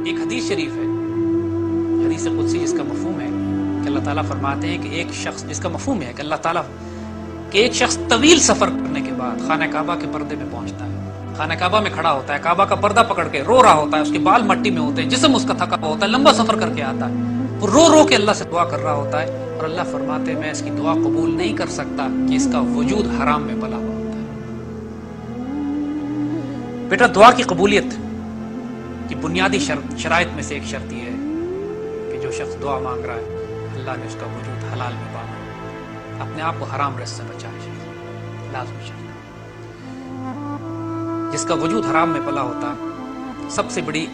ایک حدیث شریف ہے، حدیث قدسی، جس کا مفہوم ہے کہ اللہ تعالیٰ فرماتے ہیں کہ ایک شخص، جس کا مفہوم ہے کہ اللہ تعالیٰ کہ ایک شخص طویل سفر کرنے کے بعد خانہ کعبہ کے پردے میں پہنچتا ہے، خانہ کعبہ میں کھڑا ہوتا ہے، کعبہ کا پردہ پکڑ کے رو رہا ہوتا ہے، اس کے بال مٹی میں ہوتے ہیں، جسم اس کا تھکا ہوا ہوتا ہے، لمبا سفر کر کے آتا ہے، وہ رو رو کے اللہ سے دعا کر رہا ہوتا ہے، اور اللہ فرماتے ہیں میں اس کی دعا قبول نہیں کر سکتا کہ اس کا وجود حرام میں پلا ہوا ہوتا ہے۔ بیٹا، دعا کی قبولیت کی بنیادی شرائط میں سے ایک شرط یہ ہے کہ جو شخص دعا مانگ رہا ہے اللہ نے اس کا وجود حلال میں پانا، اپنے آپ کو حرام رزق سے بچائے، لازمی شرط۔ جس کا وجود حرام میں پلا ہوتا ہے، سب سے بڑی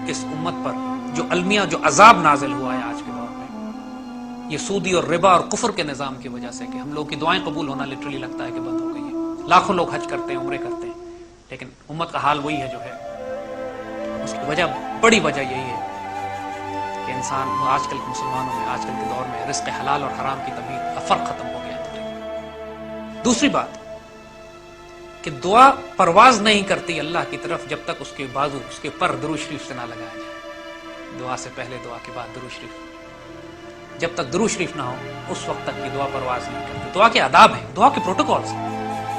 اس امت پر جو المیہ، جو عذاب نازل ہوا ہے آج کے دور میں، یہ سودی اور ربا اور کفر کے نظام کی وجہ سے کہ ہم لوگ کی دعائیں قبول ہونا لٹرلی لگتا ہے کہ بند ہو گئی ہے۔ لاکھوں لوگ حج کرتے ہیں، عمرے کرتے ہیں، لیکن امت کا حال وہی ہے جو ہے۔ اس کی وجہ، بڑی وجہ یہی ہے کہ انسان آج کل کے مسلمانوں میں، آج کل کے دور میں رزق حلال اور حرام کی تمیز کا فرق ختم ہو گیا ہے۔ دوسری بات کہ دعا پرواز نہیں کرتی اللہ کی طرف جب تک اس کے بازو، اس کے پر درود شریف سے نہ لگایا جائے۔ دعا سے پہلے، دعا کے بعد درود شریف، جب تک درود شریف نہ ہو اس وقت تک کی دعا پرواز نہیں کرتی۔ دعا کے آداب ہیں، دعا کے پروٹوکولز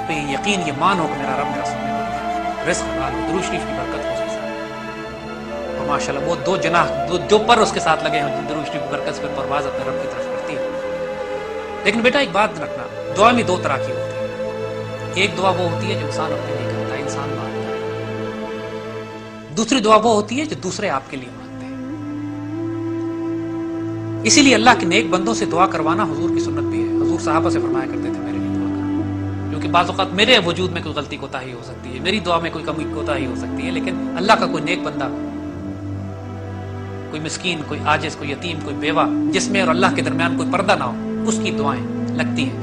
پہ یقین، یہ مان ہو کہ میرا رب میرا سننے والا ہے، رزق حلال ہو، درود شریف کی برکت ہو اس کے ساتھ، اور ماشاءاللہ وہ دو جناح، جو پر اس کے ساتھ لگے ہیں، درود شریف کی برکت سے پرواز اپنے رب کی طرف کرتی ہے۔ لیکن بیٹا ایک بات رکھنا، دعا میں دو طرح کی ہوتی ہے۔ ایک دعا وہ ہوتی ہے جو انسان اپنے لیے کرتا ہے، انسان مانگتا ہے۔ دوسری دعا وہ ہوتی ہے جو دوسرے آپ کے لیے مانگتے ہیں۔ اسی لیے اللہ کے نیک بندوں سے دعا کروانا حضور کی سنت بھی ہے۔ حضور صحابہ سے فرمایا کرتے تھے میرے لیے دعا کرو، کیونکہ بعض اوقات میرے وجود میں کوئی غلطی کوتاہی ہو سکتی ہے، میری دعا میں کوئی کمی کوتاہی ہو سکتی ہے، لیکن اللہ کا کوئی نیک بندہ، کوئی مسکین، کوئی عاجز، کوئی یتیم، کوئی بیوہ، جس میں اور اللہ کے درمیان کوئی پردہ نہ ہو، اس کی دعائیں لگتی ہیں۔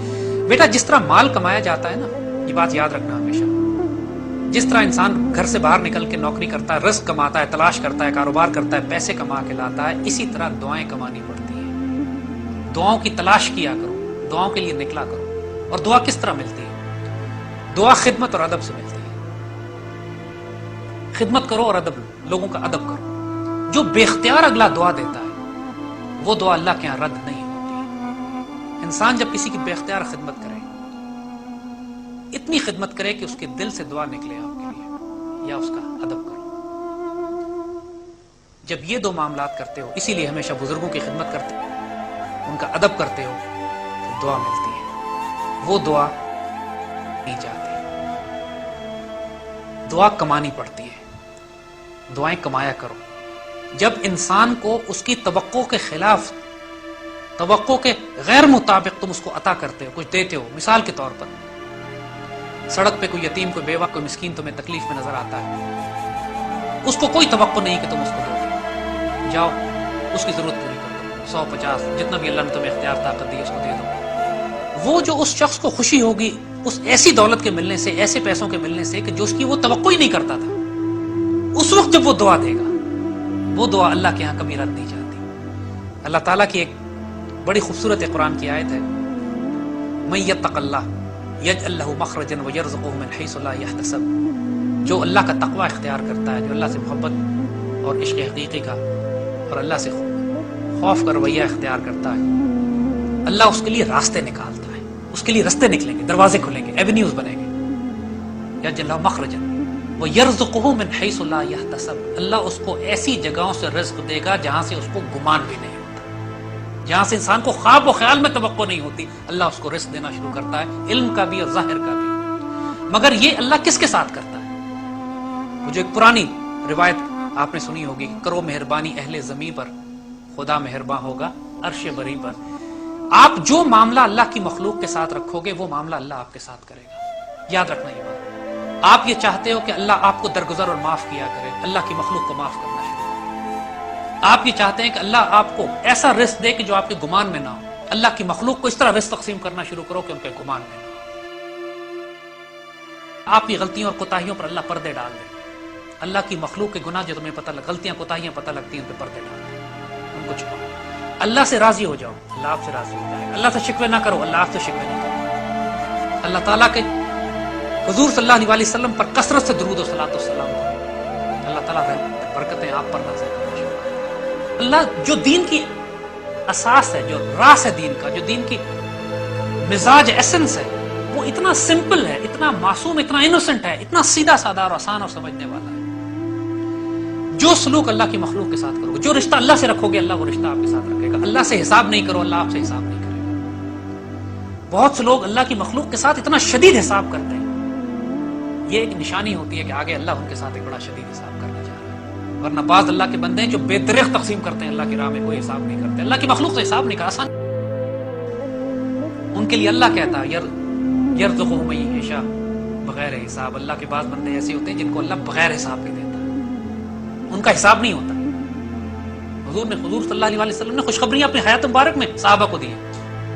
بیٹا جس طرح مال کمایا جاتا ہے نا، یہ بات یاد رکھنا ہمیشہ، جس طرح انسان گھر سے باہر نکل کے نوکری کرتا ہے، رزق کماتا ہے، تلاش کرتا ہے، کاروبار کرتا ہے، پیسے کما کے لاتا ہے، اسی طرح دعائیں کمانی پڑتی ہیں۔ دعاؤں کی تلاش کیا کرو، دعاؤں کے لیے نکلا کرو۔ اور دعا کس طرح ملتی ہے؟ دعا خدمت اور ادب سے ملتی ہے۔ خدمت کرو اور ادب، لوگوں کا ادب کرو۔ جو بے اختیار اگلا دعا دیتا ہے وہ دعا اللہ کے یہاں رد نہیں ہوتی۔ انسان جب کسی کی بے اختیار خدمت کرے، اتنی خدمت کرے کہ اس کے دل سے دعا نکلے آپ کے لیے، یا اس کا ادب کرو۔ جب یہ دو معاملات کرتے ہو، اسی لیے ہمیشہ بزرگوں کی خدمت کرتے ہو، ان کا ادب کرتے ہو، تو دعا ملتی ہے۔ وہ دعا نہیں جاتی، دعا کمانی پڑتی ہے۔ دعائیں کمایا کرو۔ جب انسان کو اس کی توقع کے خلاف، توقع کے غیر مطابق تم اس کو عطا کرتے ہو، کچھ دیتے ہو، مثال کے طور پر سڑک پہ کوئی یتیم، کوئی بیوہ، کوئی مسکین تمہیں تکلیف میں نظر آتا ہے، اس کو کوئی توقع نہیں کہ تم اس کو دو گے، جاؤ اس کی ضرورت پوری کر دو، 150 جتنا بھی اللہ نے تمہیں اختیار طاقت دی اس کو دے دو۔ وہ جو اس شخص کو خوشی ہوگی اس ایسی دولت کے ملنے سے، ایسے پیسوں کے ملنے سے کہ جو اس کی وہ توقع ہی نہیں کرتا تھا، اس وقت جب وہ دعا دے گا، وہ دعا اللہ کے یہاں کبھی رد نہیں جاتی۔ اللہ تعالیٰ کی ایک بڑی خوبصورت قرآن کی آیت ہے، من یتق اللہ یجعل لہ مخرجا ویرزقہ من حیث لا یحتسب۔ جو اللہ کا تقوی اختیار کرتا ہے، جو اللہ سے محبت اور عشق حقیقی کا اور اللہ سے خوف کا رویہ اختیار کرتا ہے، اللہ اس کے لیے راستے نکالتا ہے، اس کے لیے راستے نکلیں گے، دروازے کھلیں گے، ایونیوز بنیں گے۔ یجعل لہ مخرجا ویرزقہ من حیث لا یحتسب۔ اللہ اس کو ایسی جگہوں سے رزق دے گا جہاں سے اس کو گمان بھی نہیں ہوتا، جہاں سے انسان کو خواب و خیال میں توقع نہیں ہوتی، اللہ اس کو رزق دینا شروع کرتا ہے، علم کا بھی اور ظاہر کا بھی۔ مگر یہ اللہ کس کے ساتھ کرتا ہے؟ وہ جو ایک پرانی روایت آپ نے سنی ہوگی، کرو مہربانی اہل زمیں پر، خدا مہرباں ہوگا عرش بری پر۔ آپ جو معاملہ اللہ کی مخلوق کے ساتھ رکھو گے، وہ معاملہ اللہ آپ کے ساتھ کرے گا۔ یاد رکھنا یہ بات۔ آپ یہ چاہتے ہو کہ اللہ آپ کو درگزر اور معاف کیا کرے، اللہ کی مخلوق کو معاف کرنا شروع کرے۔ آپ یہ چاہتے ہیں کہ اللہ آپ کو ایسا رزق دے کہ جو آپ کے گمان میں نہ ہو، اللہ کی مخلوق کو اس طرح رزق تقسیم کرنا شروع کرو کہ ان کے گمان میں نہ ہو۔ آپ کی غلطیوں اور کوتاہیوں پر اللہ پردے ڈال دے، اللہ کی مخلوق کے گناہ جو تمہیں پتہ غلطیاں کوتاہیاں پتہ لگتی ہیں ان پہ پردے ڈال دے، ان کو چھپاؤ۔ اللہ سے راضی ہو جاؤ، اللہ آپ سے راضی ہو جائے گا۔ اللہ سے شکوے نہ کرو، اللہ آپ سے شکوے نہیں کرے۔ اللہ تعالیٰ کے حضور صلی اللہ علیہ وسلم پر کثرت سے درود و صلاۃ و سلام کرو، اللہ تعالیٰ برکتیں آپ پر نازل کرے. اللہ جو دین کی اساس ہے، جو راس ہے دین کا، جو دین کی مزاج ایسنس ہے، وہ اتنا سمپل ہے، اتنا معصوم، اتنا انوسنٹ ہے، اتنا سیدھا سادہ اور آسان اور سمجھنے والا ہے. جو سلوک اللہ کی مخلوق کے ساتھ کرو گے، جو رشتہ اللہ سے رکھو گے، اللہ وہ رشتہ آپ کے ساتھ رکھے گا. اللہ سے حساب نہیں کرو، اللہ آپ سے حساب نہیں کرے گا. بہت سے لوگ اللہ کی مخلوق کے ساتھ اتنا شدید حساب کرتے ہیں. یہ ایک نشانی ہوتی ہے کہ آگے اللہ ان کے ساتھ ایک بڑا شدید حساب کرنا چاہ رہا ہے. ورنہ بعض اللہ کے بندے ہیں جو بے درخت تقسیم کرتے ہیں، اللہ کی راہ میں کوئی حساب نہیں کرتے، اللہ کی مخلوق سے حساب نہیں کرا. آسان ان کے لیے اللہ کہتا ہے یرزقہ من یشاء بغیر حساب. اللہ کے بعض بندے ایسے ہوتے ہیں جن کو اللہ بغیر حساب کے دیتا ہے، ان کا حساب نہیں ہوتا. حضور صلی اللہ علیہ وسلم نے خوشخبریاں اپنی حیات مبارک میں صحابہ کو دی ہیں.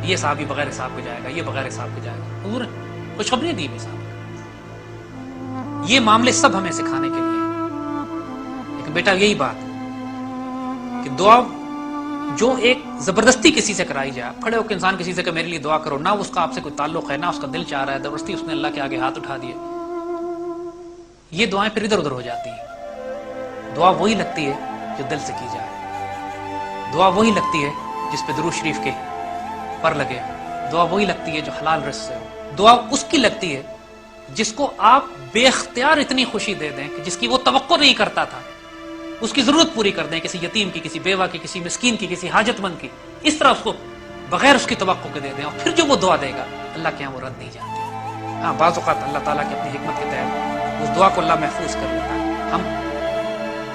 یہ صحابی بغیر حساب کے جائے گا، یہ بغیر حساب کے جائے گا. حضور نے خوشخبریاں دی ہیں صحابہ. یہ معاملے سب ہمیں سکھانے کے لیے ہیں. لیکن بیٹا یہی بات کہ دعا جو ایک زبردستی کسی سے کرائی جائے، کھڑے ہو کے انسان کسی سے کہ میرے لیے دعا کرو، نہ اس کا آپ سے کوئی تعلق ہے، نہ اس کا دل چاہ رہا ہے، زبردستی اس نے اللہ کے آگے ہاتھ اٹھا دیے، یہ دعائیں پھر ادھر ادھر ہو جاتی ہیں. دعا وہی لگتی ہے جو دل سے کی جائے. دعا وہی لگتی ہے جس پہ درود شریف کے پر لگے. دعا وہی لگتی ہے جو حلال رزق سے ہو. دعا اس کی لگتی ہے جس کو آپ بے اختیار اتنی خوشی دے دیں کہ جس کی وہ توقع نہیں کرتا تھا، اس کی ضرورت پوری کر دیں، کسی یتیم کی، کسی بیوہ کی، کسی مسکین کی، کسی حاجت مند کی. اس طرح اس کو بغیر اس کی توقع کے دے دیں، اور پھر جو وہ دعا دے گا اللہ کے یہاں وہ رد نہیں جاتی. ہاں بعض اوقات اللہ تعالیٰ کی اپنی حکمت کے تحت اس دعا کو اللہ محفوظ کر لیتا ہے. ہم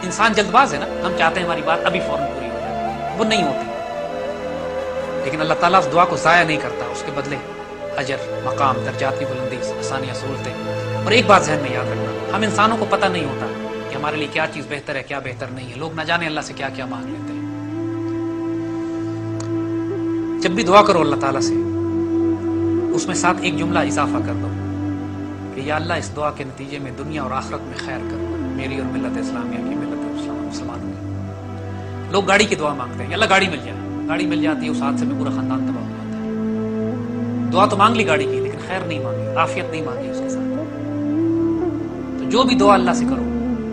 انسان جلد باز ہے نا، ہم چاہتے ہیں ہماری بات ابھی فوراً پوری ہو جائے، وہ نہیں ہوتی. لیکن اللہ تعالیٰ اس دعا کو ضائع نہیں کرتا، اس کے بدلے اجر، مقام، درجات کی بلندی، آسانیاں، سہولتیں. اور ایک بات ذہن میں یاد رکھنا، ہم انسانوں کو پتہ نہیں ہوتا کہ ہمارے لیے کیا چیز بہتر ہے، کیا بہتر نہیں ہے. لوگ نہ جانے اللہ سے کیا کیا مانگ لیتے ہیں. جب بھی دعا کرو اللہ تعالیٰ سے، اس میں ساتھ ایک جملہ اضافہ کر دو کہ یا اللہ اس دعا کے نتیجے میں دنیا اور آخرت میں خیر کر دو میری اور ملت اسلامیہ کی، ملت مسلمانوں کی. لوگ گاڑی کی دعا مانگتے ہیں کہ اللہ گاڑی مل جائے. گاڑی مل جاتی ہے، اس حادثے میں پورا خاندان تباہ ہو جاتا ہے. دعا تو مانگ لی گاڑی کی، لیکن خیر نہیں مانگی، عافیت نہیں مانگی اس کے ساتھ. تو جو بھی دعا اللہ سے کرو،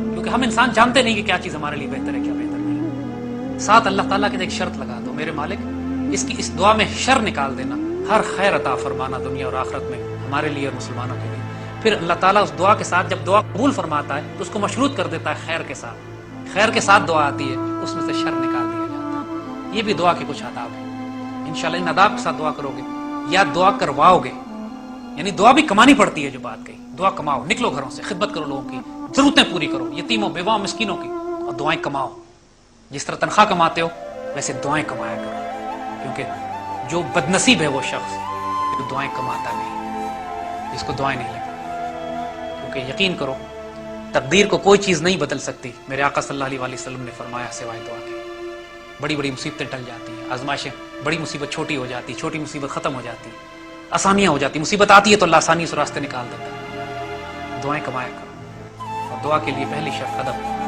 کیونکہ ہم انسان جانتے نہیں کہ کیا چیز ہمارے لیے بہتر ہے، کیا بہتر نہیں. ساتھ اللہ تعالیٰ کے ایک شرط لگا دو، میرے مالک اس دعا میں شر نکال دینا، ہر خیر عطا فرمانا دنیا اور آخرت میں ہمارے لیے اور مسلمانوں کے لیے. پھر اللہ تعالیٰ اس دعا کے ساتھ جب دعا قبول فرماتا ہے تو اس کو مشروط کر دیتا ہے خیر کے ساتھ. خیر کے ساتھ دعا آتی ہے، اس میں سے شر نکال دیا جاتا ہے. یہ بھی دعا کے کچھ آداب ہیں. انشاءاللہ ان آداب کے ساتھ دعا کرو گے یا دعا کرواؤ گے. یعنی دعا بھی کمانی پڑتی ہے، جو بات کہی، دعا کماؤ، نکلو گھروں سے، خدمت کرو لوگوں کی، ضرورتیں پوری کرو، یتیموں، بیواؤں، مسکینوں کی، اور دعائیں کماؤ. جس طرح تنخواہ کماتے ہو ویسے دعائیں کمایا کرو. کیونکہ جو بدنصیب ہے وہ شخص جو دعائیں کماتا نہیں، جس کو دعائیں نہیں لگتی. کیونکہ یقین کرو تقدیر کو کوئی چیز نہیں بدل سکتی. میرے آقا صلی اللہ علیہ وسلم نے فرمایا سوائے دعا کے. بڑی بڑی مصیبتیں ٹل جاتی ہیں، آزمائشیں، بڑی مصیبت چھوٹی ہو جاتی، چھوٹی مصیبت ختم ہو جاتی، آسانیاں ہو جاتی. مصیبت آتی ہے تو اللہ آسانی سے راستے نکال دیتا ہے. دعائیں کمایا کرو، اور دعا کے لیے پہلی شرط ادب.